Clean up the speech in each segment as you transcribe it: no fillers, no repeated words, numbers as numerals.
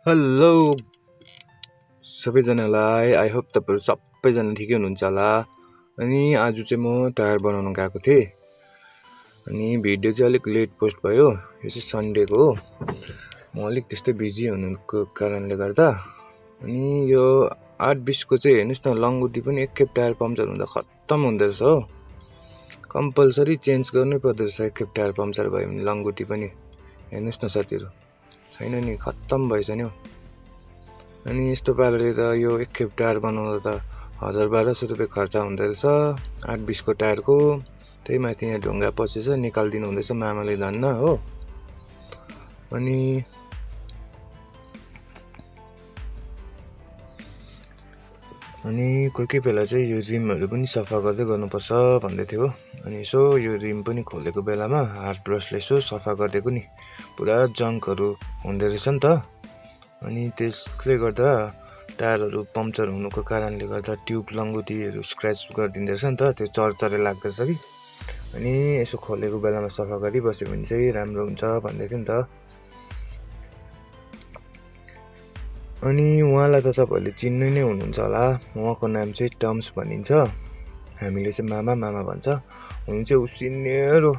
Hello सबैजनालाई, I hope तपाईँहरू सबैजना ठिकै हुनुहुन्छ होला। अनि आज चाहिँ म टायर बनाउन गएको थिएँ। अनि भिडियो चाहिँ अलिक लेट पोस्ट भयो, यो चाहिँ सन्डेको हो। म अलिक त्यस्तै बिजी हुनुको कारणले गर्दा। अनि यो 8-20को चाहिँ हेर्नुहोस् न, लङ्गुटी पनि एकखेप टायर पम्चर हुँदा खत्तम हुँदो रहेछ हो। कम्पलसरी चेन्ज गर्नै पर्दो रहेछ एकखेप टायर पम्चर भयो भने लङ्गुटी पनि। हेर्नुहोस् न साथीहरू, छैन नि, खत्तम भएछ नि हौ। अनि यस्तो पाराले त यो एकखेप टायर बनाउँदा त 1000-1200 रुपियाँ खर्च हुँदो रहेछ 8-20को टायरको। त्यही माथि यहाँ ढुङ्गा पसेछ, निकालिदिनु हुँदैछ मामाले धन्न हो। अनि कोही बेला चाहिँ यो रिमहरू पनि सफा गर्दै गर्नुपर्छ भन्दै थियो। अनि यसो यो रिम पनि खोलेको बेलामा हार्ड ब्रसले यसो सफा गरिदिएको नि, पुरा जङ्कहरू हुँदो रहेछ नि त। अनि त्यसले गर्दा टायरहरू पम्चर हुनुको कारणले गर्दा ट्युब लङ्गुटीहरू स्क्रच गरिदिँदो रहेछ नि त, त्यो चरचरे लाग्दछ कि। अनि यसो खोलेको बेलामा सफा गरिबस्यो भने चाहिँ राम्रो हुन्छ भन्दै थियो नि त। अनि उहाँलाई त तपाईँहरूले चिन्नु नै हुनुहुन्छ होला, उहाँको नाम चाहिँ टम्स भनिन्छ। हामीले चाहिँ मामा भन्छ। हुनु चाहिँ ऊ सिनियर हो,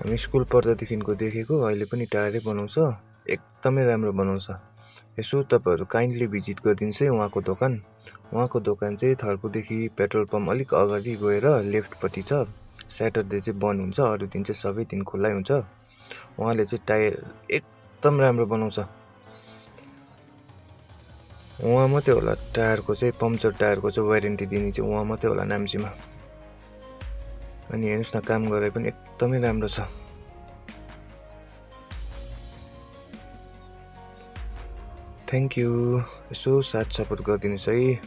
हामी स्कुल पढ्दादेखिको देखेको। अहिले पनि टायरै बनाउँछ, एकदमै राम्रो बनाउँछ। यसो तपाईँहरू काइन्डली भिजिट गरिदिनुहोस् है उहाँको दोकान। उहाँको दोकान चाहिँ थर्पुदेखि पेट्रोल पम्प अलिक अगाडि गएर लेफ्टपट्टि छ। स्याटरडे चाहिँ बन्द हुन्छ, अरू दिन चाहिँ सबै दिन खुल्लै हुन्छ। उहाँले चाहिँ टायर एकदम राम्रो बनाउँछ। उहाँ मात्रै होला टायरको चाहिँ, पम्चर टायरको चाहिँ वारेन्टी दिने चाहिँ उहाँ मात्रै होला नाम्चीमा। अनि हेर्नुहोस् न, काम गरे पनि एकदमै राम्रो छ। थ्याङ्क यू, यसो साथ सपोर्ट गरिदिनुहोस् है।